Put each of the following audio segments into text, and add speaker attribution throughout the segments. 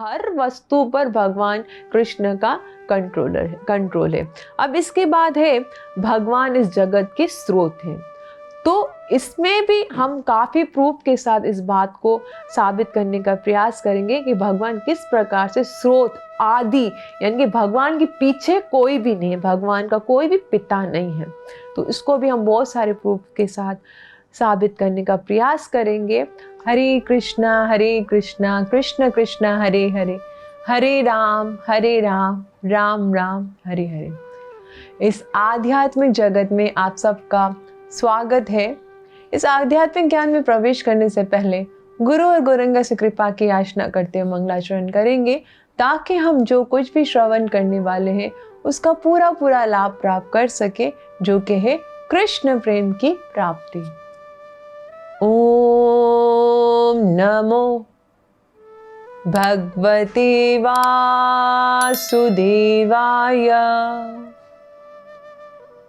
Speaker 1: हर वस्तु पर भगवान कृष्ण का कंट्रोल है। अब इसके बाद है भगवान इस जगत के स्रोत हैं। तो इसमें भी हम काफ़ी प्रूफ के साथ इस बात को साबित करने का प्रयास करेंगे कि भगवान किस प्रकार से स्रोत आदि, यानी कि भगवान के पीछे कोई भी नहीं है, भगवान का कोई भी पिता नहीं है। तो इसको भी हम बहुत सारे प्रूफ के साथ साबित करने का प्रयास करेंगे। हरे कृष्णा कृष्ण कृष्ण हरे हरे, हरे राम राम राम हरे हरे। इस आध्यात्मिक जगत में आप सबका स्वागत है। इस आध्यात्मिक ज्ञान में प्रवेश करने से पहले गुरु और गुरुंगा से कृपा की याचना करते हुए मंगलाचरण करेंगे, ताकि हम जो कुछ भी श्रवण करने वाले हैं उसका पूरा लाभ प्राप्त कर सके, जो कि है कृष्ण प्रेम की प्राप्ति। ओम नमो भगवते वासुदेवाय।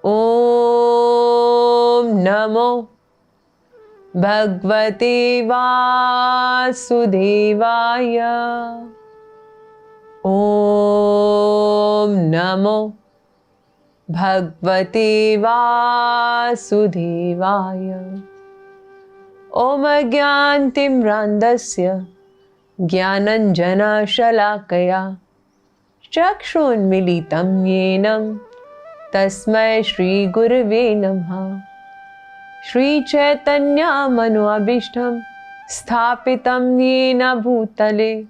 Speaker 1: ओम नमो भगवते वासुदेवाय। ओम नमो भगवते वासुदेवाय। ओम अज्ञानतिम्रान्धस्य ज्ञानञ्जनशलाकया चक्षुन्मीलितं येन तस्मै श्री गुरवे नमः। श्री चैतन्यमनोभीष्टं स्थापितं येन भूतले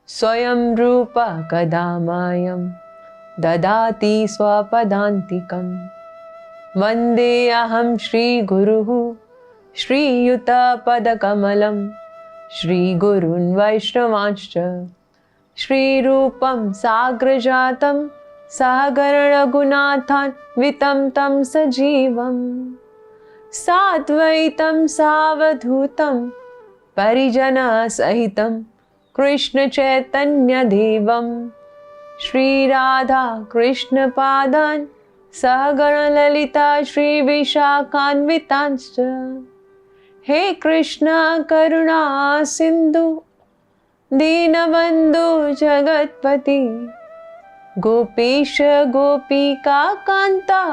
Speaker 1: स्वयं रूप कदा मह्यं ददाति स्वपदान्तिकं। वन्देऽहं श्रीगुरुः श्रीयुतपदकमलं श्रीगुरून् वैष्णवांश्च श्रीरूपं साग्रजातं सहगणरघुनाथान्वितं तं सजीवं साद्वैतं सावधूतं परिजनसहितं कृष्णचैतन्यदेवं श्रीराधा कृष्णपादान् सहगणललिता श्रीविशाखान्वितांश्च। हे कृष्ण करुणा सिन्धु दीनबन्धु जगत्पति गोपेश गोपिका कांता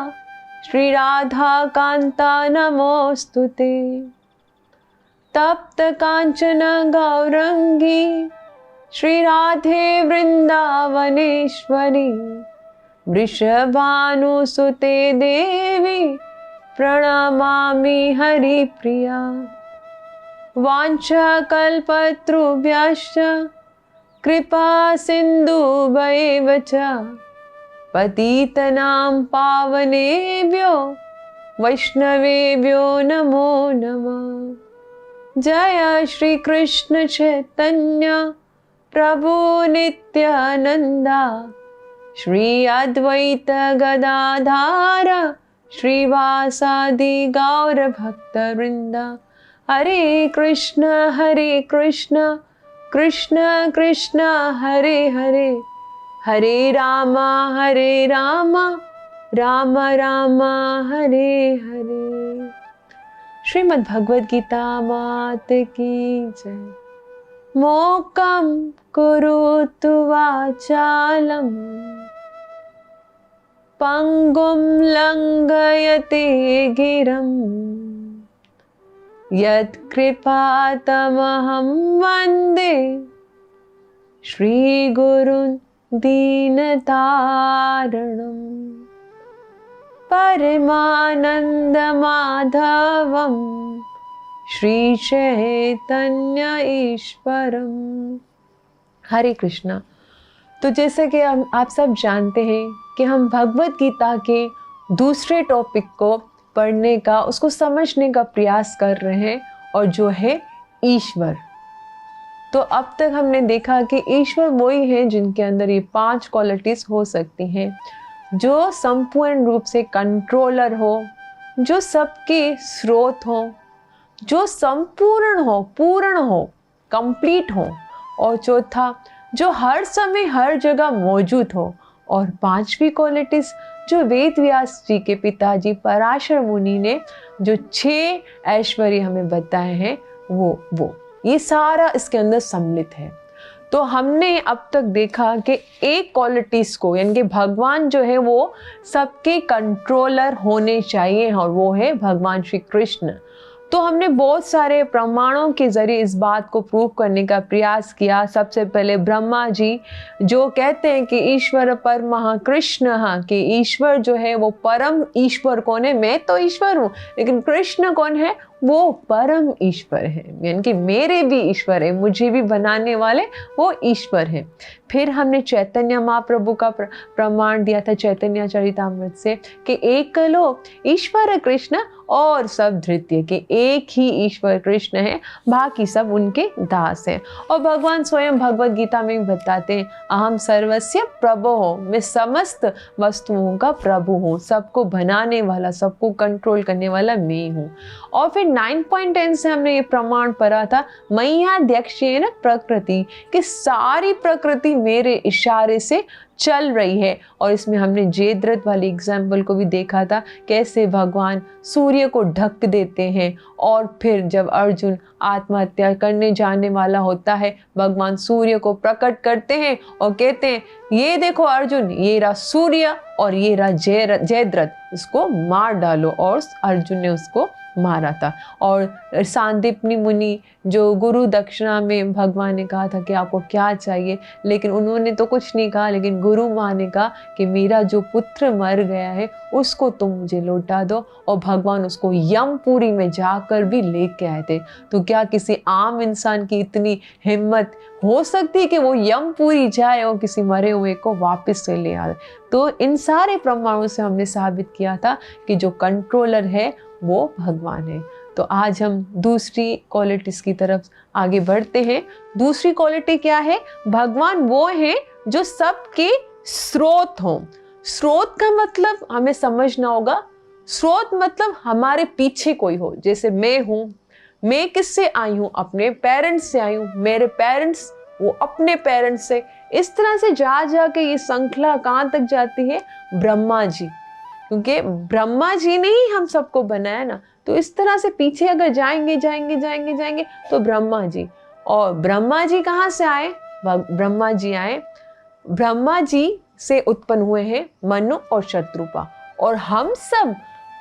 Speaker 1: श्री राधा कांता नमोस्तुते। तप्त कांचन गौरंगी श्री राधे वृंदावनेश्वरी वृषभानुसुते देवी प्रणमामि हरिप्रिया। वाञ्छाकल्पतरुभ्यश्च कृपा सिन्धुभ्येव च पतितनां पावनेभ्यो वैष्णवेभ्यो नमो नमः। जय श्री कृष्ण चैतन्य प्रभु नित्यानंदा श्री अद्वैत गदाधार श्रीवासादि गौर भक्तवृंदा। हरे कृष्ण कृष्ण कृष्ण हरे हरे, हरे राम राम राम हरे हरे। श्रीमद् भगवद गीता मात की जय। मोक्कं करोतु वाचालं पंगुं लंघयते गिरं यत्कृपातमहं वन्दे श्रीगुरुन् दीनतारिणम्। परमानन्दमाधवं श्री चैतन्य ईश्वरम। हरे कृष्णा। तो जैसे कि आप सब जानते हैं कि हम भगवद गीता के दूसरे टॉपिक को पढ़ने का, उसको समझने का प्रयास कर रहे हैं, और जो है ईश्वर। तो अब तक हमने देखा कि ईश्वर वही है जिनके अंदर ये 5 क्वालिटीज हो सकती हैं, जो संपूर्ण रूप से कंट्रोलर हो, जो सबके स्रोत हो, जो संपूर्ण हो, पूर्ण हो, कंप्लीट हो, और चौथा जो हर समय हर जगह मौजूद हो, और 5वीं क्वालिटीज जो वेद व्यास जी के पिताजी पराशर मुनि ने जो 6 ऐश्वर्य हमें बताए हैं, वो ये सारा इसके अंदर सम्मिलित है। तो हमने अब तक देखा कि एक क्वालिटीज़ को, यानी कि भगवान जो है वो सबके कंट्रोलर होने चाहिए, और वो है भगवान श्री कृष्ण। तो हमने बहुत सारे प्रमाणों के ज़रिए इस बात को प्रूव करने का प्रयास किया। सबसे पहले ब्रह्मा जी जो कहते हैं कि ईश्वर परमः कृष्णः, कि ईश्वर जो है वो परम ईश्वर कौन है? मैं तो ईश्वर हूँ, लेकिन कृष्ण कौन है? वो परम ईश्वर है, यानी कि मेरे भी ईश्वर है, मुझे भी बनाने वाले वो ईश्वर है। फिर हमने चैतन्य महाप्रभु का प्रमाण दिया था चैतन्य चरितामृत से कि एकलो ईश्वर कृष्ण और सब धृत्य, कि एक ही ईश्वर कृष्ण है, बाकी सब उनके दास हैं। और भगवान स्वयं भगवत गीता में भी बताते हैं, अहम सर्वस्य प्रभु हो, मैं समस्त वस्तुओं का प्रभु हूँ, सबको बनाने वाला, सबको कंट्रोल करने वाला मैं हूँ। और फिर 9.10 से हमने ये प्रमाण पढ़ा था, मय्याध्यक्षेन प्रकृति, कि सारी प्रकृति मेरे इशारे से चल रही है। और इसमें हमने जयद्रथ वाली एग्जाम्पल को भी देखा था, कैसे भगवान सूर्य को ढक देते हैं, और फिर जब अर्जुन आत्महत्या करने जाने वाला होता है, भगवान सूर्य को प्रकट करते हैं और कहते हैं, ये देखो अर्जुन, ये रहा सूर्य और ये रहा जयद्रथ, इसको मार डालो। और अर्जुन ने उसको मारा था। और सांदीपनी मुनि जो गुरु दक्षिणा में भगवान ने कहा था कि आपको क्या चाहिए, लेकिन उन्होंने तो कुछ नहीं कहा, लेकिन गुरु माँ ने कहा कि मेरा जो पुत्र मर गया है उसको तुम मुझे लौटा दो। और भगवान उसको यमपुरी में जाकर भी लेके आए थे। तो क्या किसी आम इंसान की इतनी हिम्मत हो सकती है कि वो यमपुरी जाए और किसी मरे हुए को वापस से ले आए? तो इन सारे प्रमाणों से हमने साबित किया था कि जो कंट्रोलर है वो भगवान है। तो आज हम दूसरी क्वालिटीज की तरफ आगे बढ़ते हैं। दूसरी क्वालिटी क्या है? भगवान वो है जो सबके स्रोत हों। स्रोत का मतलब हमें समझना होगा, स्रोत मतलब हमारे पीछे कोई हो। जैसे मैं हूँ, मैं किससे आई हूँ? अपने पेरेंट्स से आई हूँ, मेरे पेरेंट्स वो अपने पेरेंट्स से, इस तरह से जा के ये श्रृंखला कहाँ तक जाती है? ब्रह्मा जी, क्योंकि ब्रह्मा जी ने ही हम सबको बनाया ना। तो इस तरह से पीछे अगर जाएंगे तो ब्रह्मा जी। और ब्रह्मा जी कहाँ से आए? ब्रह्मा जी आए, ब्रह्मा जी से उत्पन्न हुए हैं मनु और शत्रुपा, और हम सब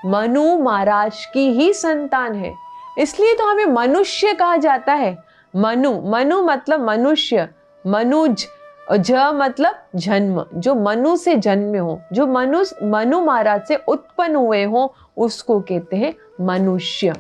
Speaker 1: मनु महाराज की ही संतान है, इसलिए तो हमें मनुष्य कहा जाता है। मनु मतलब मनुष्य, मनुज, ज मतलब जन्म, जो मनु से जन्मे हो, जो मनु महाराज से उत्पन्न हुए हो, उसको कहते हैं मनुष्य।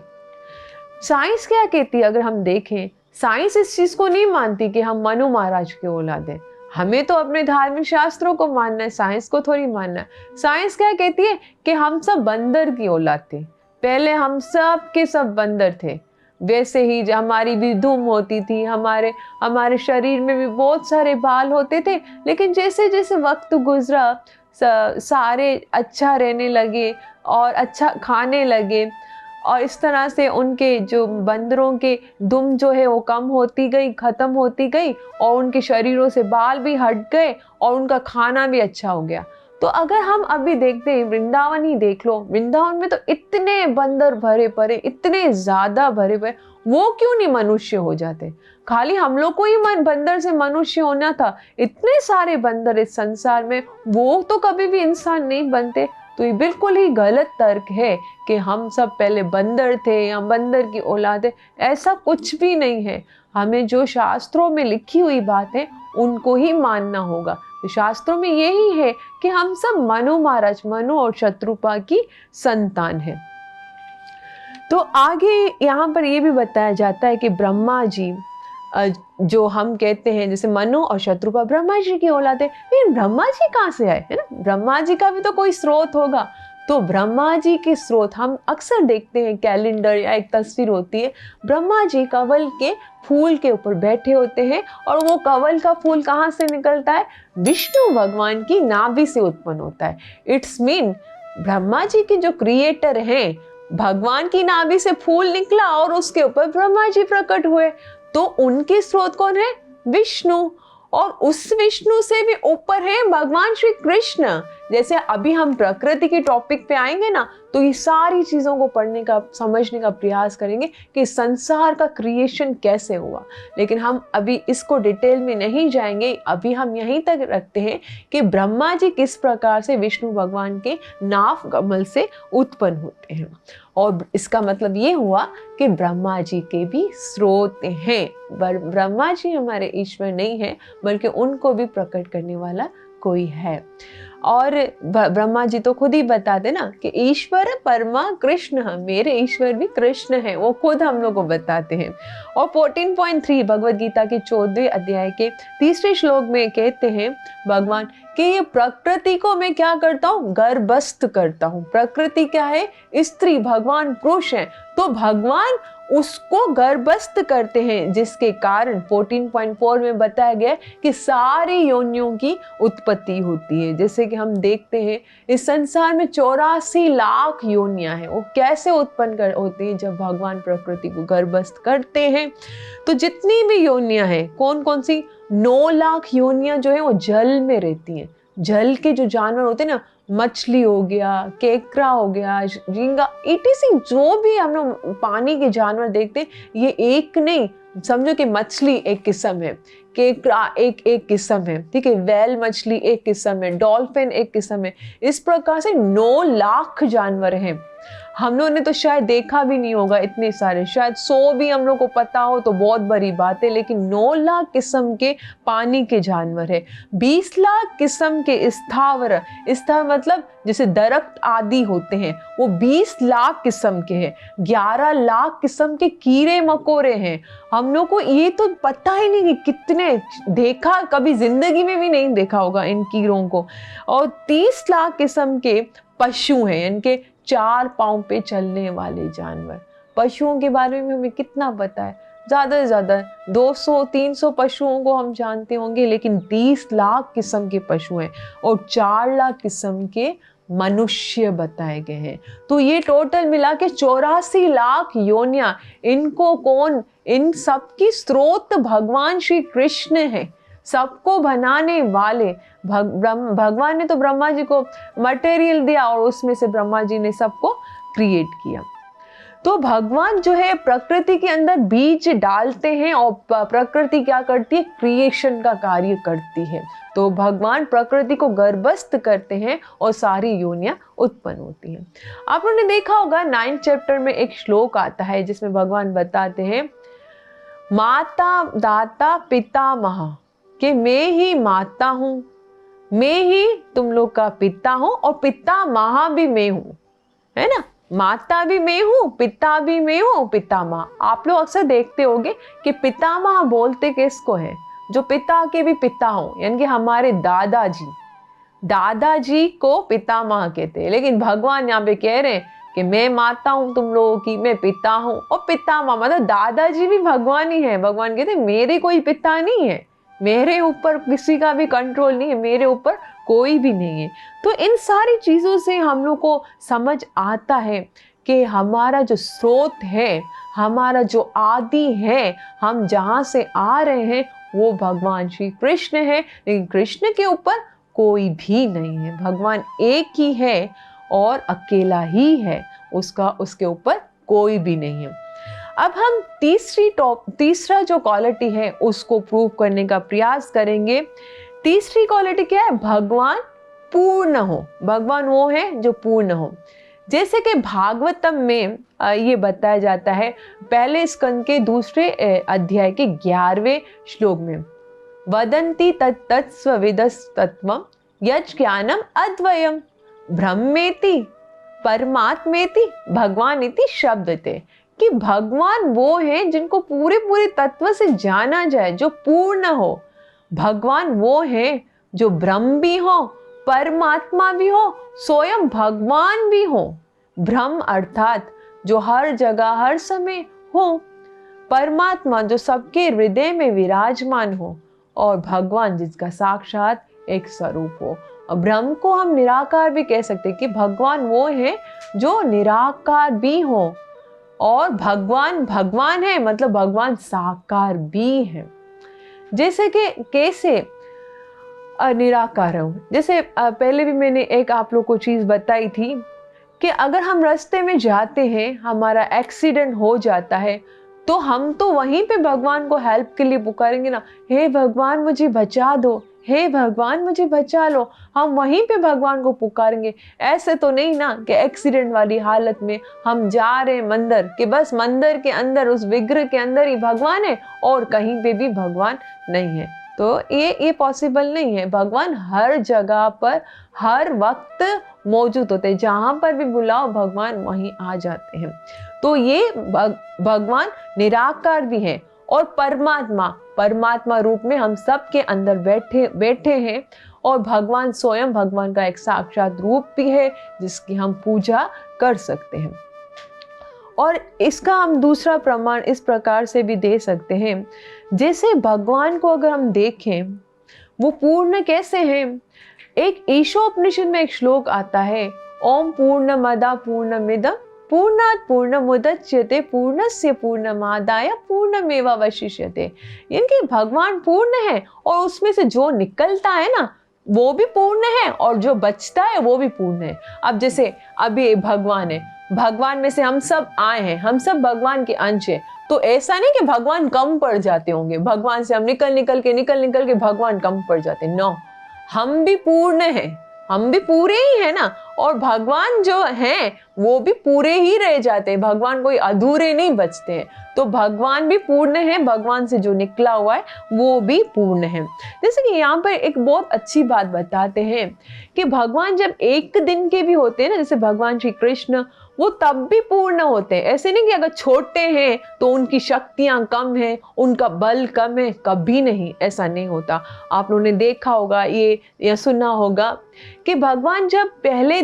Speaker 1: साइंस क्या कहती है? अगर हम देखें, साइंस इस चीज को नहीं मानती कि हम मनु महाराज के औलाद हैं। हमें तो अपने धार्मिक शास्त्रों को मानना है, साइंस को थोड़ी मानना है। साइंस क्या कहती है कि हम सब बंदर की औलाद थे, पहले हम सब के सब बंदर थे। वैसे ही हमारी भी धूम होती थी, हमारे शरीर में भी बहुत सारे बाल होते थे, लेकिन जैसे जैसे वक्त गुजरा सारे अच्छा रहने लगे और अच्छा खाने लगे, और इस तरह से उनके जो बंदरों के दुम जो है वो कम होती गई, खत्म होती गई, और उनके शरीरों से बाल भी हट गए और उनका खाना भी अच्छा हो गया। तो अगर हम अभी देखते हैं, वृंदावन ही देख लो, वृंदावन में तो इतने बंदर भरे पड़े, इतने ज्यादा भरे पड़े, वो क्यों नहीं मनुष्य हो जाते? खाली हम लोग को ही बंदर से मनुष्य होना था, इतने सारे बंदर इस संसार में, वो तो कभी भी इंसान नहीं बनते। तो ये बिल्कुल ही गलत तर्क है कि हम सब पहले बंदर थे या बंदर की औलाद है, ऐसा कुछ भी नहीं है। हमें जो शास्त्रों में लिखी हुई बात है उनको ही मानना होगा। शास्त्रों में यही है कि हम सब मनु महाराज, मनु और शत्रुपा की संतान है। तो आगे यहाँ पर ये भी बताया जाता है कि ब्रह्मा जी जो हम कहते हैं, जैसे मनु और शत्रुपा ब्रह्मा जी की औलाद है, लेकिन ब्रह्मा जी कहाँ से आए? है ना, ब्रह्मा जी का भी तो कोई स्रोत होगा। तो ब्रह्मा जी के स्रोत हम अक्सर देखते हैं, कैलेंडर या एक तस्वीर होती है, ब्रह्मा जी कवल के फूल के ऊपर बैठे होते हैं, और वो कवल का फूल कहाँ से निकलता है? विष्णु भगवान की नाभि से उत्पन्न होता है। इट्स मीन ब्रह्मा जी के जो क्रिएटर हैं, भगवान की नाभि से फूल निकला और उसके ऊपर ब्रह्मा जी प्रकट हुए। तो उनके स्रोत कौन है? विष्णु। और उस विष्णु से भी ऊपर है भगवान श्री कृष्ण। जैसे अभी हम प्रकृति के टॉपिक पे आएंगे ना, तो ये सारी चीज़ों को पढ़ने का, समझने का प्रयास करेंगे कि संसार का क्रिएशन कैसे हुआ। लेकिन हम अभी इसको डिटेल में नहीं जाएंगे, अभी हम यहीं तक रखते हैं कि ब्रह्मा जी किस प्रकार से विष्णु भगवान के नाभ कमल से उत्पन्न होते हैं। और इसका मतलब ये हुआ कि ब्रह्मा जी के भी स्रोत हैं। ब्रह्मा जी हमारे ईश्वर नहीं है, बल्कि उनको भी प्रकट करने वाला कोई है। और ब्रह्मा जी तो खुद ही बताते ना कि ईश्वर परमा कृष्ण, मेरे ईश्वर भी कृष्ण है, वो खुद हम लोग को बताते हैं। और 14.3 भगवद गीता के 14वें अध्याय के 3 श्लोक में कहते हैं भगवान कि ये प्रकृति को मैं क्या करता हूँ, गर्भस्थ करता हूँ। प्रकृति क्या है, स्त्री, भगवान पुरुष है, तो भगवान उसको गर्भस्थ करते हैं, जिसके कारण 14.4 में बताया गया कि सारी योनियों की उत्पत्ति होती है। जैसे कि हम देखते हैं इस संसार में 84 लाख योनियां हैं, वो कैसे उत्पन्न होती हैं, जब भगवान प्रकृति को गर्भस्थ करते हैं। तो जितनी भी योनियां हैं, कौन कौन सी, 9 लाख योनियां जो है वो जल में रहती हैं। जल के जो जानवर होते हैं ना, मछली हो गया, केकड़ा हो गया, झींगा, ETC जो भी हम लोग पानी के जानवर देखते हैं, ये एक नहीं, समझो कि मछली एक किस्म है, केकड़ा एक किस्म है, ठीक है, वेल मछली एक किस्म है, डॉल्फिन एक किस्म है। इस प्रकार से 9 लाख जानवर हैं। हम लोगों ने तो शायद देखा भी नहीं होगा इतने सारे, शायद 100 भी हम लोग को पता हो तो बहुत बड़ी बात है, लेकिन 9 लाख किस्म के पानी के जानवर है। 20 लाख किस्म के स्थावर मतलब जैसे दरख्त आदि होते हैं, वो 20 लाख किस्म के हैं। 11 लाख किस्म के कीड़े मकोड़े हैं। हम लोग को ये तो पता ही नहीं कि कितने, देखा कभी जिंदगी में भी नहीं देखा होगा इन कीड़ों को। और 30 लाख किस्म के पशु हैं, इनके 4 पांव पे चलने वाले जानवर। पशुओं के बारे में हमें कितना पता है, ज़्यादा से ज़्यादा 200-300 पशुओं को हम जानते होंगे, लेकिन 30 लाख किस्म के पशु हैं और 4 लाख किस्म के मनुष्य बताए गए हैं। तो ये टोटल मिला के 84 लाख योनियां। इनको कौन, इन सब की स्रोत भगवान श्री कृष्ण है, सबको बनाने वाले। भगवान ने तो ब्रह्मा जी को मटेरियल दिया और उसमें से ब्रह्मा जी ने सबको क्रिएट किया। तो भगवान जो है प्रकृति के अंदर बीज डालते हैं और प्रकृति क्या करती है, क्रिएशन का कार्य करती है। तो भगवान प्रकृति को गर्भस्थ करते हैं और सारी योनियां उत्पन्न होती हैं। आप लोगों ने देखा होगा 9th चैप्टर में एक श्लोक आता है जिसमें भगवान बताते हैं, माता दाता पितामह, कि मैं ही माता हूँ, मैं ही तुम लोग का पिता हूँ और पितामह भी मैं हूँ, है ना। माता भी मैं हूँ, पिता भी मैं हूँ, पितामह। आप लोग अक्सर देखते होंगे कि पितामह बोलते किसको है, जो पिता के भी पिता हो, यानी कि हमारे दादाजी को पितामह कहते हैं। लेकिन भगवान यहाँ पे कह रहे हैं कि मैं माता हूँ तुम लोगों की, मैं पिता हूँ, और पितामह मतलब दादाजी भी भगवान ही है। भगवान कहते हैं मेरे कोई पिता नहीं है, मेरे ऊपर किसी का भी कंट्रोल नहीं है, मेरे ऊपर कोई भी नहीं है। तो इन सारी चीज़ों से हम लोग को समझ आता है कि हमारा जो स्रोत है, हमारा जो आदि है, हम जहाँ से आ रहे हैं वो भगवान श्री कृष्ण है। लेकिन कृष्ण के ऊपर कोई भी नहीं है, भगवान एक ही है और अकेला ही है, उसके ऊपर कोई भी नहीं है। अब हम तीसरा जो क्वालिटी है उसको प्रूव करने का प्रयास करेंगे। तीसरी क्वालिटी क्या है, भगवान पूर्ण हो। भगवान वो है जो पूर्ण हो। जैसे कि भागवतम में ये बताया जाता है, पहले स्कंद के 2 अध्याय के 11वें श्लोक में, वदन्ति तत्तत्स्वविदस्तत्त्वं यज् ज्ञानम अद्वयम ब्रह्मेति परमात्मेति भगवानिति शब्दते, कि भगवान वो है जिनको पूरे तत्व से जाना जाए, जो पूर्ण हो। भगवान वो है जो ब्रह्म भी हो, परमात्मा भी हो, स्वयं भगवान भी हो। ब्रह्म अर्थात जो हर जगह हर समय हो, परमात्मा जो सबके हृदय में विराजमान हो, और भगवान जिसका साक्षात एक स्वरूप हो। और ब्रह्म को हम निराकार भी कह सकते हैं कि भगवान वो है जो निराकार भी हो, और भगवान है मतलब भगवान साकार भी है। जैसे कि कैसे निराकार हूँ, जैसे पहले भी मैंने एक आप लोग को चीज़ बताई थी कि अगर हम रास्ते में जाते हैं, हमारा एक्सीडेंट हो जाता है, तो हम तो वहीं पे भगवान को हेल्प के लिए पुकारेंगे ना, हे भगवान मुझे बचा दो, हे भगवान मुझे बचा लो, हम वहीं पे भगवान को पुकारेंगे। ऐसे तो नहीं ना कि एक्सीडेंट वाली हालत में हम जा रहे हैं मंदिर, कि बस मंदिर के अंदर उस विग्रह के अंदर ही भगवान है और कहीं पे भी भगवान नहीं है। तो ये पॉसिबल नहीं है। भगवान हर जगह पर हर वक्त मौजूद होते हैं, जहाँ पर भी बुलाओ भगवान वहीं आ जाते हैं। तो ये भगवान निराकार भी है और परमात्मा रूप में हम सब के अंदर बैठे हैं, और भगवान स्वयं भगवान का एक साक्षात रूप भी है जिसकी हम पूजा कर सकते हैं। और इसका हम दूसरा प्रमाण इस प्रकार से भी दे सकते हैं, जैसे भगवान को अगर हम देखें वो पूर्ण कैसे हैं। एक ईशोपनिषद में एक श्लोक आता है, ओम पूर्णमदा पूर्णमिदं पूर्णात् पूर्णमुदच्यते पूर्णस्य पूर्णमादाय पूर्णमेवावशिष्यते। यानी कि भगवान पूर्ण है और उसमें से जो निकलता है ना वो भी पूर्ण है और जो बचता है वो भी पूर्ण है। अब जैसे अभी भगवान है, भगवान में से हम सब आए हैं, हम सब भगवान के अंश हैं। तो ऐसा नहीं कि भगवान कम पड़ जाते होंगे, भगवान से हम निकल के भगवान कम पड़ जाते। नो, हम भी पूर्ण हैं, हम भी पूरे ही है ना, और भगवान जो हैं वो भी पूरे ही रह जाते हैं, भगवान कोई अधूरे नहीं बचते हैं। तो भगवान भी पूर्ण है, भगवान से जो निकला हुआ है वो भी पूर्ण है। जैसे कि यहाँ पर एक बहुत अच्छी बात बताते हैं कि भगवान जब एक दिन के भी होते हैं ना, जैसे भगवान श्री कृष्ण, वो तब भी पूर्ण होते हैं। ऐसे नहीं कि अगर छोटे हैं तो उनकी शक्तियां कम है, उनका बल कम है, कभी नहीं, ऐसा नहीं होता। आप लोगों ने देखा होगा ये या सुना होगा कि भगवान जब पहले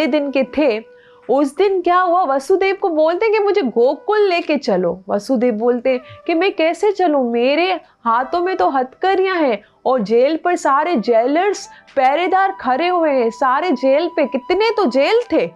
Speaker 1: दिन के थे, उस दिन क्या हुआ, वसुदेव को बोलते हैं कि मुझे गोकुल लेके चलो। वसुदेव बोलते हैं कि मैं कैसे चलूं, मेरे हाथों में तो हथकड़ियां हैं और जेल पर सारे जेलर्स पहरेदार खड़े हुए हैं, सारे जेल पे कितने तो जेल थे,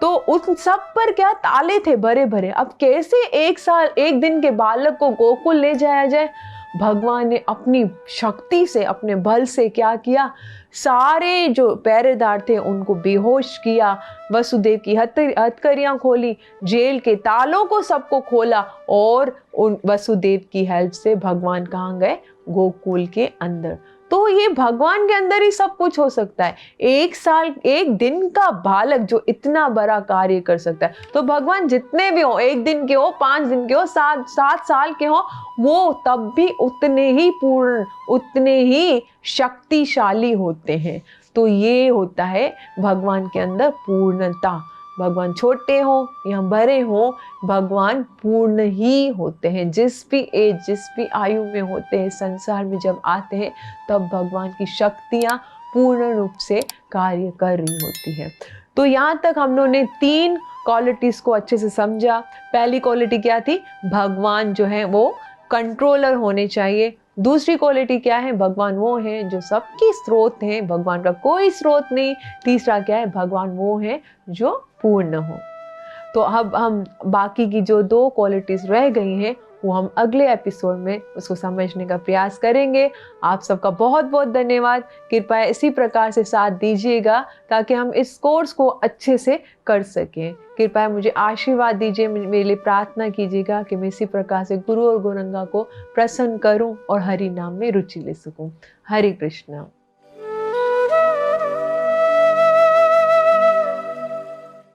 Speaker 1: तो उन सब पर क्या ताले थे भरे भरे। अब कैसे एक दिन के बालक को गोकुल ले जाया जाए। भगवान ने अपनी शक्ति से, अपने बल से क्या किया, सारे जो पहरेदार थे उनको बेहोश किया, वसुदेव की हथकड़ियां खोली, जेल के तालों को सबको खोला, और उन वसुदेव की हेल्प से भगवान कहाँ गए, गोकुल के अंदर। तो ये भगवान के अंदर ही सब कुछ हो सकता है। एक दिन का बालक जो इतना बड़ा कार्य कर सकता है, तो भगवान जितने भी हो, 1 दिन के हो, 5 दिन के हो, 7 साल के हो, वो तब भी उतने ही पूर्ण, उतने ही शक्तिशाली होते हैं। तो ये होता है भगवान के अंदर पूर्णता। भगवान छोटे हो या बड़े हो, भगवान पूर्ण ही होते हैं। जिस भी आयु में होते हैं, संसार में जब आते हैं, तब भगवान की शक्तियाँ पूर्ण रूप से कार्य कर रही होती है। तो यहाँ तक हम लोगों ने 3 क्वालिटीज़ को अच्छे से समझा। पहली क्वालिटी क्या थी, भगवान जो है वो कंट्रोलर होने चाहिए। दूसरी क्वालिटी क्या है, भगवान वो है जो सबकी स्रोत हैं, भगवान का कोई स्रोत नहीं। तीसरा क्या है, भगवान वो है जो पूर्ण हो। तो अब हम बाकी की जो 2 क्वालिटीज़ रह गई हैं वो हम अगले एपिसोड में उसको समझने का प्रयास करेंगे। आप सबका बहुत बहुत धन्यवाद। कृपया इसी प्रकार से साथ दीजिएगा ताकि हम इस कोर्स को अच्छे से कर सकें। कृपया मुझे आशीर्वाद दीजिए, मेरे लिए प्रार्थना कीजिएगा कि मैं इसी प्रकार से गुरु और गुरुगंगा को प्रसन्न करूं और हरि नाम में रुचि ले सकूं। हरे कृष्णा।